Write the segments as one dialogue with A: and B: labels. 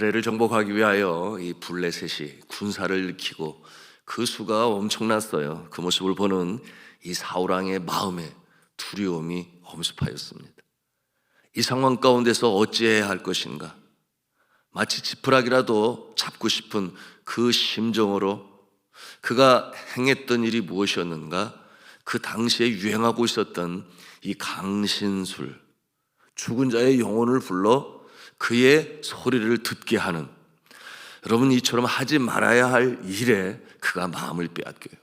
A: 이스라엘을 정복하기 위하여 이 블레셋이 군사를 일으키고 그 수가 엄청났어요. 그 모습을 보는 이 사울 왕의 마음에 두려움이 엄습하였습니다. 이 상황 가운데서 어찌해야 할 것인가? 마치 지푸라기라도 잡고 싶은 그 심정으로 그가 행했던 일이 무엇이었는가? 그 당시에 유행하고 있었던 이 강신술, 죽은 자의 영혼을 불러 그의 소리를 듣게 하는, 여러분 이처럼 하지 말아야 할 일에 그가 마음을 빼앗겨요.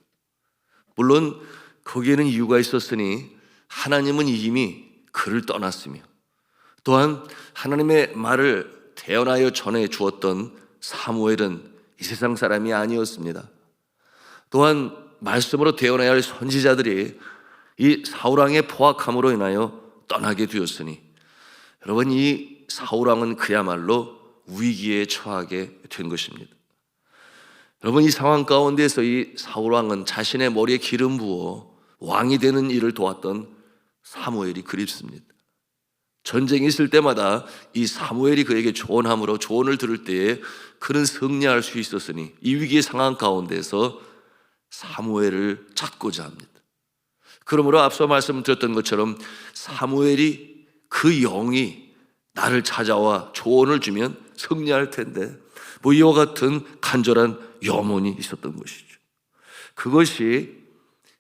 A: 물론 거기에는 이유가 있었으니 하나님은 이미 그를 떠났으며 또한 하나님의 말을 태어나여 전해 주었던 사무엘은 이 세상 사람이 아니었습니다. 또한 말씀으로 태어나야 할 선지자들이 이 사울왕의 포악함으로 인하여 떠나게 되었으니 여러분 이 사울왕은 그야말로 위기에 처하게 된 것입니다. 여러분 이 상황 가운데서 이 사울왕은 자신의 머리에 기름 부어 왕이 되는 일을 도왔던 사무엘이 그립습니다. 전쟁이 있을 때마다 이 사무엘이 그에게 조언함으로 조언을 들을 때에 그는 승리할 수 있었으니 이 위기의 상황 가운데서 사무엘을 찾고자 합니다. 그러므로 앞서 말씀드렸던 것처럼 사무엘이 그 영이 나를 찾아와 조언을 주면 승리할 텐데 뭐 이와 같은 간절한 염원이 있었던 것이죠. 그것이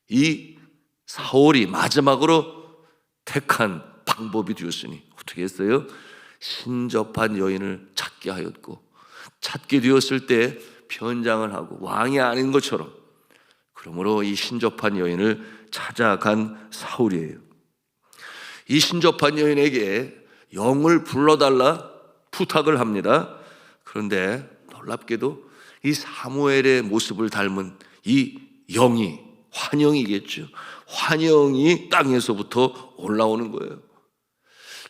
A: 이 사울이 마지막으로 택한 방법이 되었으니 어떻게 했어요? 신접한 여인을 찾게 하였고 찾게 되었을 때 변장을 하고 왕이 아닌 것처럼, 그러므로 이 신접한 여인을 찾아간 사울이에요. 이 신접한 여인에게 영을 불러달라 부탁을 합니다. 그런데 놀랍게도 이 사무엘의 모습을 닮은 이 영이, 환영이겠죠, 환영이 땅에서부터 올라오는 거예요.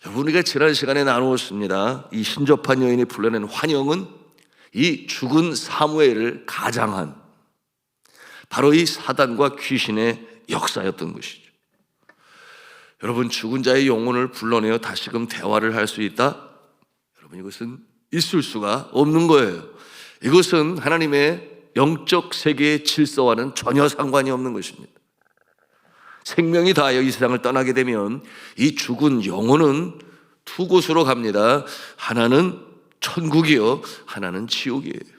A: 여러분 우리가 지난 시간에 나누었습니다. 이 신접한 여인이 불러낸 환영은 이 죽은 사무엘을 가장한 바로 이 사단과 귀신의 역사였던 것이죠. 여러분 죽은 자의 영혼을 불러내어 다시금 대화를 할 수 있다? 여러분 이것은 있을 수가 없는 거예요. 이것은 하나님의 영적 세계의 질서와는 전혀 상관이 없는 것입니다. 생명이 다하여 이 세상을 떠나게 되면 이 죽은 영혼은 두 곳으로 갑니다. 하나는 천국이요, 하나는 지옥이에요.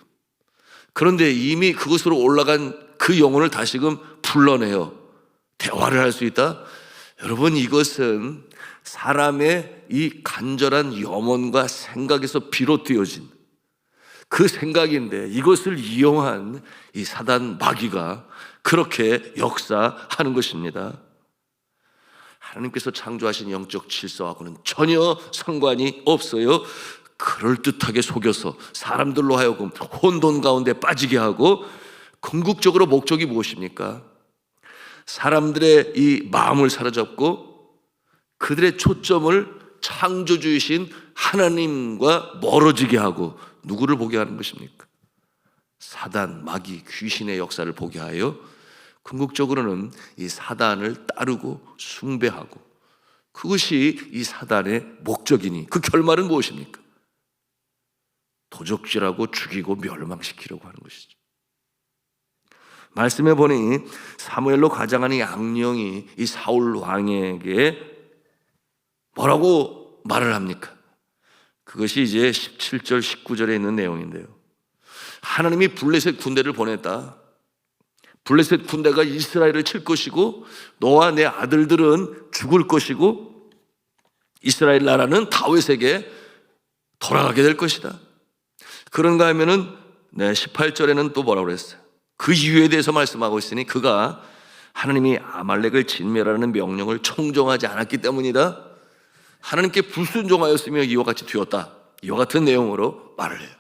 A: 그런데 이미 그곳으로 올라간 그 영혼을 다시금 불러내어 대화를 할 수 있다? 여러분 이것은 사람의 이 간절한 염원과 생각에서 비롯되어진 그 생각인데 이것을 이용한 이 사단 마귀가 그렇게 역사하는 것입니다. 하나님께서 창조하신 영적 질서하고는 전혀 상관이 없어요. 그럴듯하게 속여서 사람들로 하여금 혼돈 가운데 빠지게 하고, 궁극적으로 목적이 무엇입니까? 사람들의 이 마음을 사로잡고 그들의 초점을 창조주이신 하나님과 멀어지게 하고 누구를 보게 하는 것입니까? 사단, 마귀, 귀신의 역사를 보게 하여 궁극적으로는 이 사단을 따르고 숭배하고, 그것이 이 사단의 목적이니 그 결말은 무엇입니까? 도적질하고 죽이고 멸망시키려고 하는 것이죠. 말씀해 보니 사무엘로 가장한 이 악령이 이 사울 왕에게 뭐라고 말을 합니까? 그것이 이제 17절 19절에 있는 내용인데요. 하나님이 블레셋 군대를 보냈다. 블레셋 군대가 이스라엘을 칠 것이고 너와 내 아들들은 죽을 것이고 이스라엘 나라는 다윗에게 돌아가게 될 것이다. 그런가 하면은 18절에는 또 뭐라고 그랬어요? 그 이유에 대해서 말씀하고 있으니 그가 하나님이 아말렉을 진멸하는 명령을 청종하지 않았기 때문이다. 하나님께 불순종하였으며 이와 같이 되었다. 이와 같은 내용으로 말을 해요.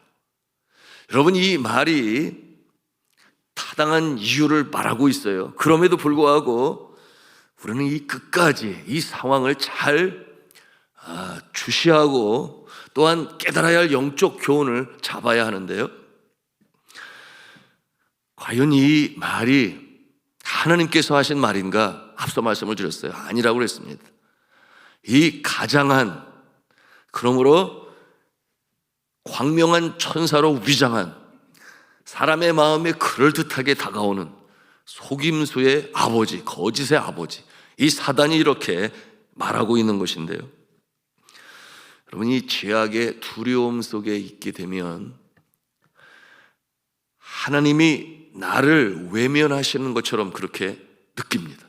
A: 여러분 이 말이 타당한 이유를 말하고 있어요. 그럼에도 불구하고 우리는 이 끝까지 이 상황을 잘 주시하고 또한 깨달아야 할 영적 교훈을 잡아야 하는데요. 과연 이 말이 하나님께서 하신 말인가? 앞서 말씀을 드렸어요. 아니라고 그랬습니다. 이 가장한, 그러므로 광명한 천사로 위장한 사람의 마음에 그럴듯하게 다가오는 속임수의 아버지, 거짓의 아버지, 이 사단이 이렇게 말하고 있는 것인데요. 여러분, 이 죄악의 두려움 속에 있게 되면 하나님이 나를 외면하시는 것처럼 그렇게 느낍니다.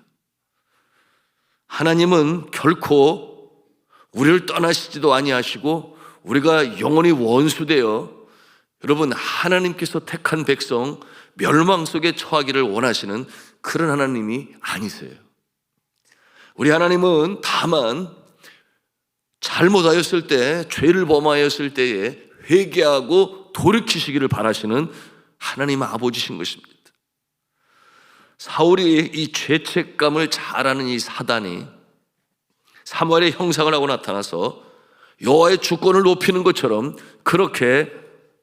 A: 하나님은 결코 우리를 떠나시지도 아니하시고 우리가 영원히 원수되어, 여러분, 하나님께서 택한 백성 멸망 속에 처하기를 원하시는 그런 하나님이 아니세요. 우리 하나님은 다만 잘못하였을 때, 죄를 범하였을 때에 회개하고 돌이키시기를 바라시는 하나님 아버지신 것입니다. 사울이 이 죄책감을 잘 아는 이 사단이 사무엘의 형상을 하고 나타나서 여호와의 주권을 높이는 것처럼 그렇게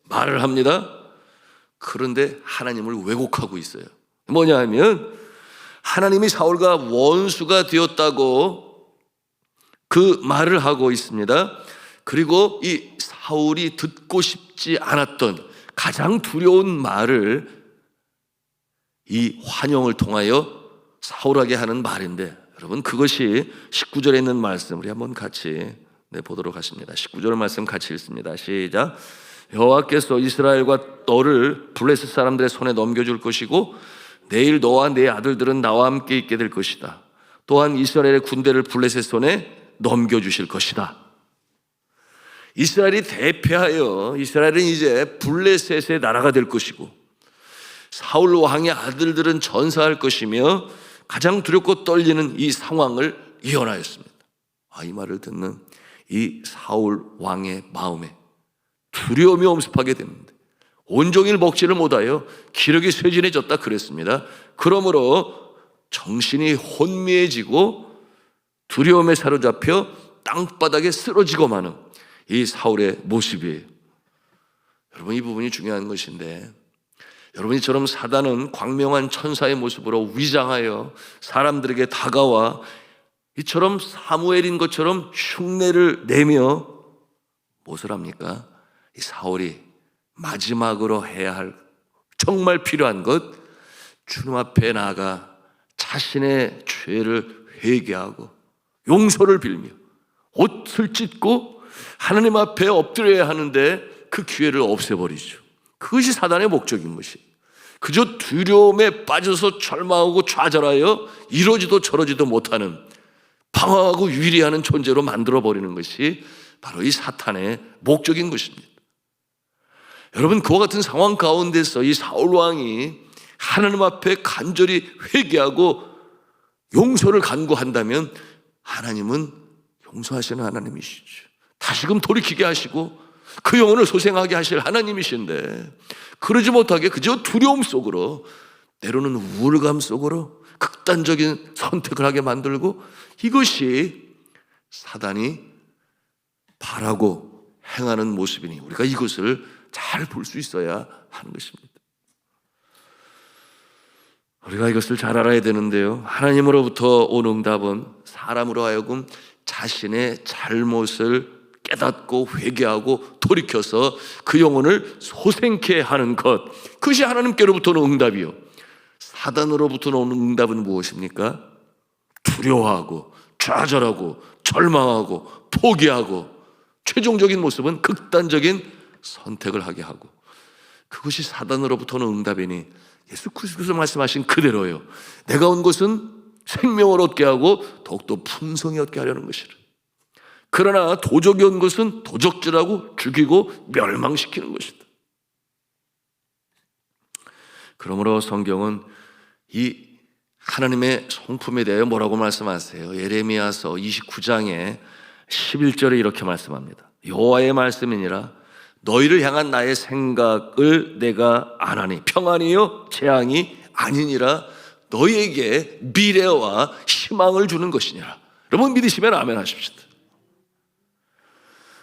A: 말을 합니다. 그런데 하나님을 왜곡하고 있어요. 뭐냐 하면 하나님이 사울과 원수가 되었다고 그 말을 하고 있습니다. 그리고 이 사울이 듣고 싶지 않았던 가장 두려운 말을 이 환영을 통하여 사울에게 하는 말인데, 여러분, 그것이 19절에 있는 말씀 우리 한번 같이 보도록 하십니다. 19절 말씀 같이 읽습니다. 시작. 여호와께서 이스라엘과 너를 블레셋 사람들의 손에 넘겨줄 것이고 내일 너와 네 아들들은 나와 함께 있게 될 것이다. 또한 이스라엘의 군대를 블레셋 손에 넘겨주실 것이다. 이스라엘이 대패하여 이스라엘은 이제 블레셋의 나라가 될 것이고 사울 왕의 아들들은 전사할 것이며 가장 두렵고 떨리는 이 상황을 예언하였습니다. 이 말을 듣는 이 사울 왕의 마음에 두려움이 엄습하게 됩니다. 온종일 먹지를 못하여 기력이 쇠진해졌다 그랬습니다. 그러므로 정신이 혼미해지고 두려움에 사로잡혀 땅바닥에 쓰러지고 마는 이 사울의 모습이에요. 여러분, 이 부분이 중요한 것인데, 여러분, 이처럼 사단은 광명한 천사의 모습으로 위장하여 사람들에게 다가와 이처럼 사무엘인 것처럼 흉내를 내며 무엇을 합니까? 이 사울이 마지막으로 해야 할 정말 필요한 것, 주님 앞에 나아가 자신의 죄를 회개하고 용서를 빌며 옷을 찢고 하나님 앞에 엎드려야 하는데 그 기회를 없애버리죠. 그것이 사단의 목적인 것이, 그저 두려움에 빠져서 절망하고 좌절하여 이러지도 저러지도 못하는 방황하고 위리하는 존재로 만들어버리는 것이 바로 이 사탄의 목적인 것입니다. 여러분, 그와 같은 상황 가운데서 이 사울 왕이 하나님 앞에 간절히 회개하고 용서를 간구한다면 하나님은 용서하시는 하나님이시죠. 다시금 돌이키게 하시고 그 영혼을 소생하게 하실 하나님이신데, 그러지 못하게 그저 두려움 속으로, 때로는 우울감 속으로 극단적인 선택을 하게 만들고, 이것이 사단이 바라고 행하는 모습이니 우리가 이것을 잘 볼 수 있어야 하는 것입니다. 우리가 이것을 잘 알아야 되는데요, 하나님으로부터 온 응답은 사람으로 하여금 자신의 잘못을 깨닫고 회개하고 돌이켜서 그 영혼을 소생케 하는 것, 그것이 하나님께로부터 온 응답이요. 사단으로부터 온 응답은 무엇입니까? 두려워하고 좌절하고 절망하고 포기하고 최종적인 모습은 극단적인 선택을 하게 하고, 그것이 사단으로부터 온 응답이니 예수 그리스도께서 말씀하신 그대로예요. 내가 온 것은 생명을 얻게 하고 더욱더 풍성히 얻게 하려는 것이라. 그러나 도적이 온 것은 도적질하고 죽이고 멸망시키는 것이다. 그러므로 성경은 이 하나님의 성품에 대해 뭐라고 말씀하세요? 예레미야서 29장에 11절에 이렇게 말씀합니다. 여호와의 말씀이니라 너희를 향한 나의 생각을 내가 아나니 평안이요 재앙이 아니니라 너희에게 미래와 희망을 주는 것이니라. 여러분 믿으시면 아멘 하십시오.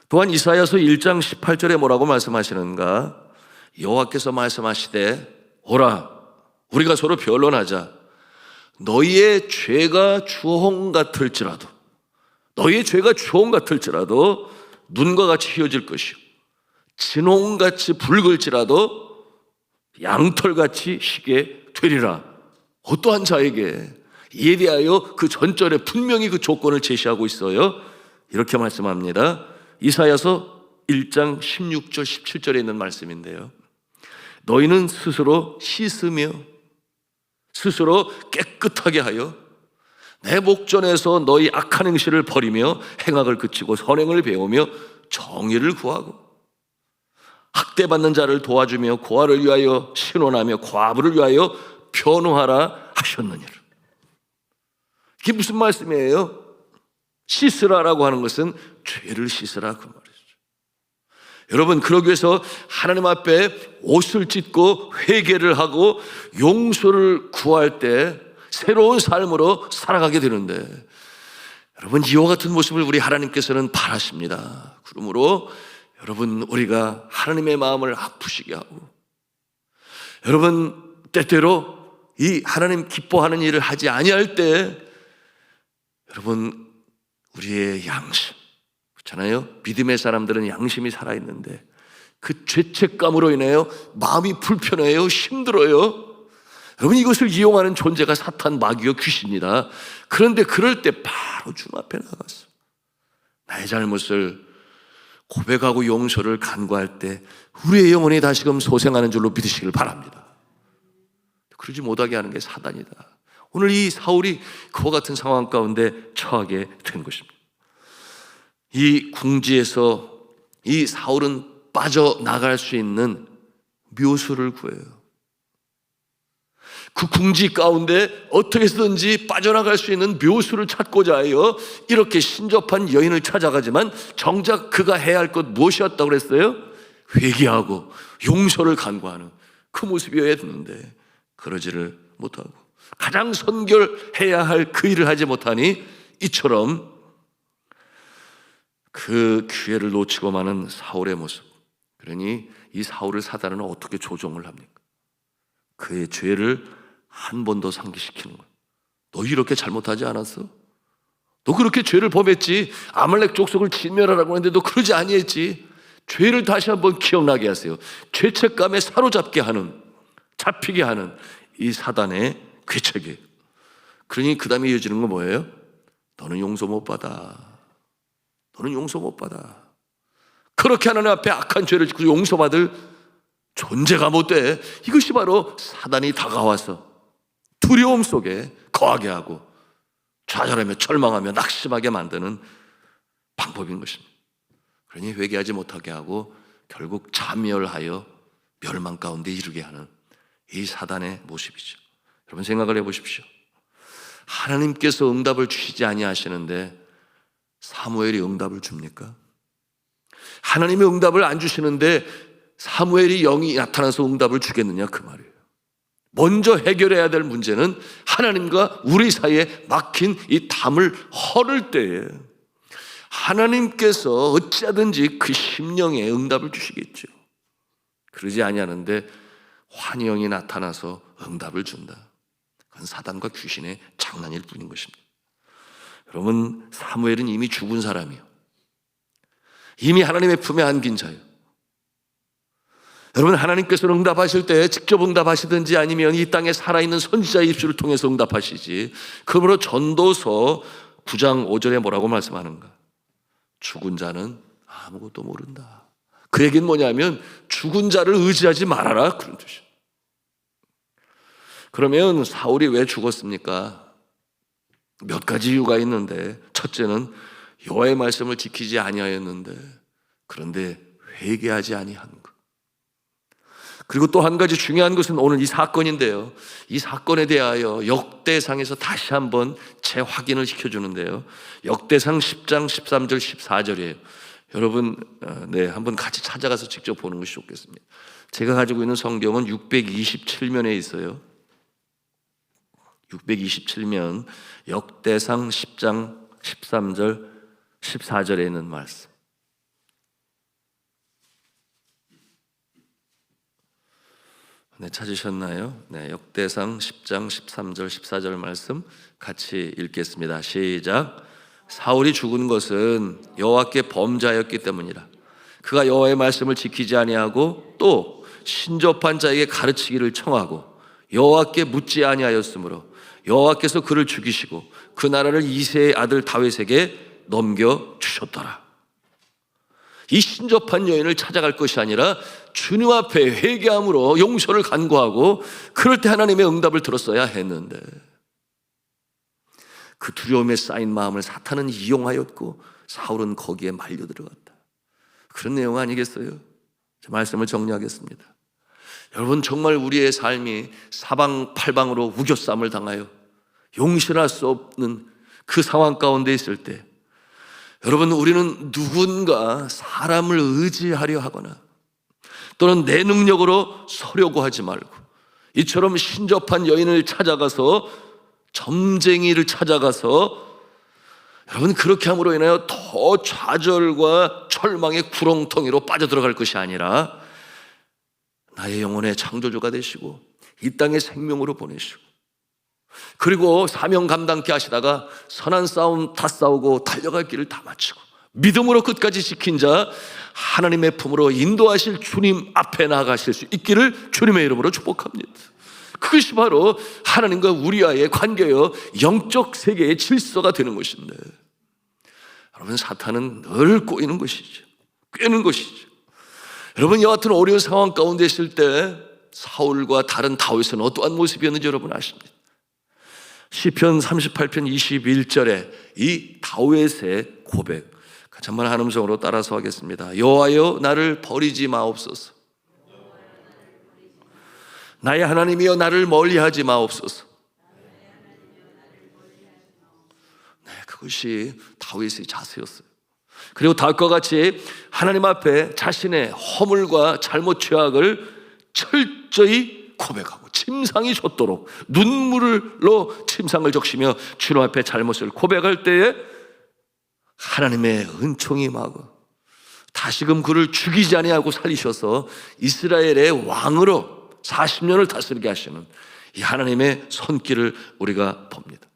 A: 또한 이사야서 1장 18절에 뭐라고 말씀하시는가? 여호와께서 말씀하시되 오라 우리가 서로 변론하자. 너희의 죄가 주홍 같을지라도 너희의 죄가 주홍 같을지라도 눈과 같이 휘어질 것이요 진홍같이 붉을지라도 양털같이 희게 되리라. 어떠한 자에게? 이에 대하여 그 전절에 분명히 그 조건을 제시하고 있어요. 이렇게 말씀합니다. 이사야서 1장 16절 17절에 있는 말씀인데요. 너희는 스스로 씻으며 스스로 깨끗하게 하여 내 목전에서 너희 악한 행실을 버리며 행악을 그치고 선행을 배우며 정의를 구하고 학대받는 자를 도와주며 고아를 위하여 신원하며 과부를 위하여 변호하라 하셨느니라. 이게 무슨 말씀이에요? 씻으라라고 하는 것은 죄를 씻으라 그 말이죠. 여러분, 그러기 위해서 하나님 앞에 옷을 찢고 회개를 하고 용서를 구할 때 새로운 삶으로 살아가게 되는데, 여러분, 이와 같은 모습을 우리 하나님께서는 바라십니다. 그러므로 여러분, 우리가 하나님의 마음을 아프시게 하고, 여러분, 때때로 이 하나님 기뻐하는 일을 하지 아니할 때, 여러분, 우리의 양심, 그렇잖아요. 믿음의 사람들은 양심이 살아있는데 그 죄책감으로 인하여 마음이 불편해요, 힘들어요. 여러분, 이것을 이용하는 존재가 사탄, 마귀와 귀신이다. 그런데 그럴 때 바로 주 앞에 나가서 나의 잘못을 고백하고 용서를 간구할 때 우리의 영혼이 다시금 소생하는 줄로 믿으시길 바랍니다. 그러지 못하게 하는 게 사단이다. 오늘 이 사울이 그와 같은 상황 가운데 처하게 된 것입니다. 이 궁지에서 이 사울은 빠져나갈 수 있는 묘수를 구해요. 그 궁지 가운데 어떻게 해서든지 빠져나갈 수 있는 묘수를 찾고자 하여 이렇게 신접한 여인을 찾아가지만 정작 그가 해야 할 것 무엇이었다고 그랬어요? 회개하고 용서를 간구하는 그 모습이어야 되는데 그러지를 못하고 가장 선결해야 할 그 일을 하지 못하니 이처럼 그 기회를 놓치고 마는 사울의 모습. 그러니 이 사울을 사단은 어떻게 조종을 합니까? 그의 죄를 한 번 더 상기시키는 거예요. 너 이렇게 잘못하지 않았어? 너 그렇게 죄를 범했지. 아말렉 족속을 진멸하라고 했는데 너 그러지 아니했지. 죄를 다시 한번 기억나게 하세요. 죄책감에 사로잡게 하는, 잡히게 하는 이 사단의 괴책이에요. 그러니 그 다음에 이어지는 건 뭐예요? 너는 용서 못 받아. 너는 용서 못 받아. 그렇게 하나님 앞에 악한 죄를 짓고 용서받을 존재가 못 돼. 이것이 바로 사단이 다가와서 두려움 속에 거하게 하고 좌절하며 절망하며 낙심하게 만드는 방법인 것입니다. 그러니 회개하지 못하게 하고 결국 자멸하여 멸망 가운데 이르게 하는 이 사단의 모습이죠. 여러분, 생각을 해보십시오. 하나님께서 응답을 주시지 아니하시는데 사무엘이 응답을 줍니까? 하나님이 응답을 안 주시는데 사무엘이 영이 나타나서 응답을 주겠느냐 그 말이에요. 먼저 해결해야 될 문제는 하나님과 우리 사이에 막힌 이 담을 헐을 때에 하나님께서 어찌하든지 그 심령에 응답을 주시겠죠. 그러지 아니하는데 환영이 나타나서 응답을 준다. 그건 사단과 귀신의 장난일 뿐인 것입니다. 여러분, 사무엘은 이미 죽은 사람이요, 이미 하나님의 품에 안긴 자예요. 여러분, 하나님께서 응답하실 때 직접 응답하시든지 아니면 이 땅에 살아있는 선지자의 입술을 통해서 응답하시지. 그러므로 전도서 9장 5절에 뭐라고 말씀하는가? 죽은 자는 아무것도 모른다. 그 얘기는 뭐냐면 죽은 자를 의지하지 말아라, 그런 뜻이에요. 그러면 사울이 왜 죽었습니까? 몇 가지 이유가 있는데, 첫째는 여호와의 말씀을 지키지 아니하였는데, 그런데 회개하지 아니한 것. 그리고 또 한 가지 중요한 것은 오늘 이 사건인데요, 이 사건에 대하여 역대상에서 다시 한번 재확인을 시켜주는데요, 역대상 10장 13절 14절이에요. 여러분, 한번 같이 찾아가서 직접 보는 것이 좋겠습니다. 제가 가지고 있는 성경은 627면에 있어요. 627면 역대상 10장 13절 14절에 있는 말씀. 네, 찾으셨나요? 네, 역대상 10장 13절 14절 말씀 같이 읽겠습니다. 시작. 사울이 죽은 것은 여호와께 범죄하였기 때문이라. 그가 여호와의 말씀을 지키지 아니하고 또 신접한 자에게 가르치기를 청하고 여호와께 묻지 아니하였으므로 여호와께서 그를 죽이시고 그 나라를 이새의 아들 다윗에게 넘겨 주셨더라. 이 신접한 여인을 찾아갈 것이 아니라 주님 앞에 회개함으로 용서를 간구하고 그럴 때 하나님의 응답을 들었어야 했는데, 그 두려움에 쌓인 마음을 사탄은 이용하였고 사울은 거기에 말려 들어갔다. 그런 내용 아니겠어요? 제 말씀을 정리하겠습니다. 여러분, 정말 우리의 삶이 사방팔방으로 우겨쌈을 당하여 용신할 수 없는 그 상황 가운데 있을 때, 여러분, 우리는 누군가 사람을 의지하려 하거나 또는 내 능력으로 서려고 하지 말고, 이처럼 신접한 여인을 찾아가서, 점쟁이를 찾아가서, 여러분, 그렇게 함으로 인하여 더 좌절과 절망의 구렁텅이로 빠져들어갈 것이 아니라 나의 영혼의 창조주가 되시고 이 땅의 생명으로 보내시고, 그리고 사명 감당케 하시다가 선한 싸움 다 싸우고 달려갈 길을 다 마치고 믿음으로 끝까지 지킨 자, 하나님의 품으로 인도하실 주님 앞에 나아가실 수 있기를 주님의 이름으로 축복합니다. 그것이 바로 하나님과 우리와의 관계여 영적 세계의 질서가 되는 것인데, 여러분, 사탄은 늘 꼬이는 것이죠. 꿰는 것이죠. 여러분, 이와 같은 어려운 상황 가운데 있을 때 사울과 다른 다윗은 어떠한 모습이었는지 여러분 아십니까? 시편 38편 21절에 이 다윗의 고백, 같이 한번 한 음성으로 따라서 하겠습니다. 여호와여, 나를 버리지 마옵소서. 나의 하나님이여, 나를 멀리하지 마옵소서. 네, 그것이 다윗의 자세였어요. 그리고 다윗과 같이 하나님 앞에 자신의 허물과 잘못 죄악을 철저히 고백하고 침상이 젖도록 눈물로 침상을 적시며 주님 앞에 잘못을 고백할 때에 하나님의 은총이 임하고 다시금 그를 죽이지 아니하고 살리셔서 이스라엘의 왕으로 40년을 다스리게 하시는 이 하나님의 손길을 우리가 봅니다.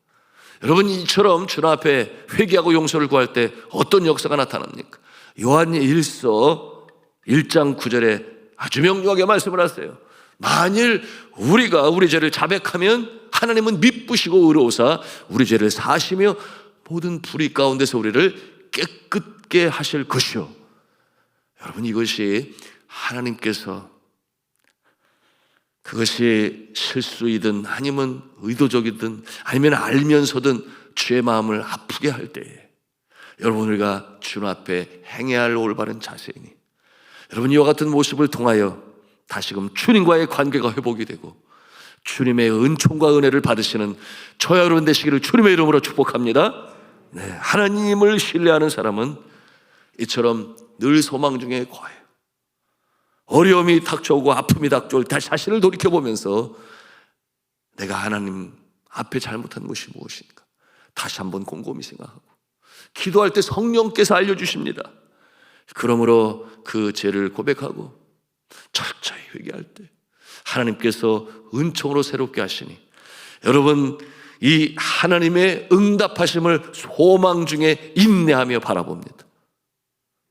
A: 여러분, 이처럼 주님 앞에 회개하고 용서를 구할 때 어떤 역사가 나타납니까? 요한일서 1장 9절에 아주 명료하게 말씀을 하세요. 만일 우리가 우리 죄를 자백하면 하나님은 미쁘시고 의로우사 우리 죄를 사시며 모든 불의 가운데서 우리를 깨끗게 하실 것이요. 여러분, 이것이 하나님께서, 그것이 실수이든 아니면 의도적이든 아니면 알면서든 주의 마음을 아프게 할 때에 여러분, 우리가 주님 앞에 행해야 할 올바른 자세이니, 여러분, 이와 같은 모습을 통하여 다시금 주님과의 관계가 회복이 되고 주님의 은총과 은혜를 받으시는 저와 여러분 되시기를 주님의 이름으로 축복합니다. 네, 하나님을 신뢰하는 사람은 이처럼 늘 소망 중에 거해요. 어려움이 닥쳐오고 아픔이 닥쳐올 때 자신을 돌이켜보면서 내가 하나님 앞에 잘못한 것이 무엇인가 다시 한번 곰곰이 생각하고, 기도할 때 성령께서 알려주십니다. 그러므로 그 죄를 고백하고 철저히 회개할 때 하나님께서 은총으로 새롭게 하시니, 여러분, 이 하나님의 응답하심을 소망 중에 인내하며 바라봅니다.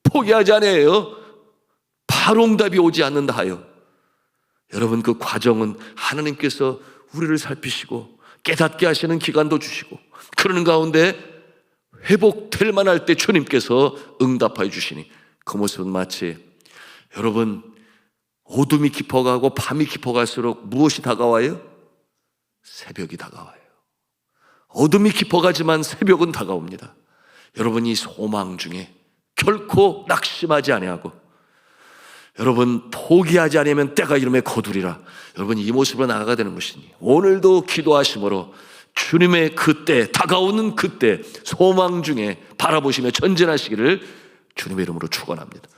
A: 포기하지 않아요. 바로 응답이 오지 않는다 하여, 여러분, 그 과정은 하나님께서 우리를 살피시고 깨닫게 하시는 기간도 주시고, 그러는 가운데 회복될 만할 때 주님께서 응답하여 주시니, 그 모습은 마치, 여러분, 어둠이 깊어가고 밤이 깊어갈수록 무엇이 다가와요? 새벽이 다가와요. 어둠이 깊어가지만 새벽은 다가옵니다. 여러분, 이 소망 중에 결코 낙심하지 아니하고, 여러분, 포기하지 않으면 때가 이름에 거두리라. 여러분, 이 모습으로 나아가야 되는 것이니 오늘도 기도하심으로 주님의 그때, 다가오는 그때 소망 중에 바라보시며 전진하시기를 주님의 이름으로 축원합니다.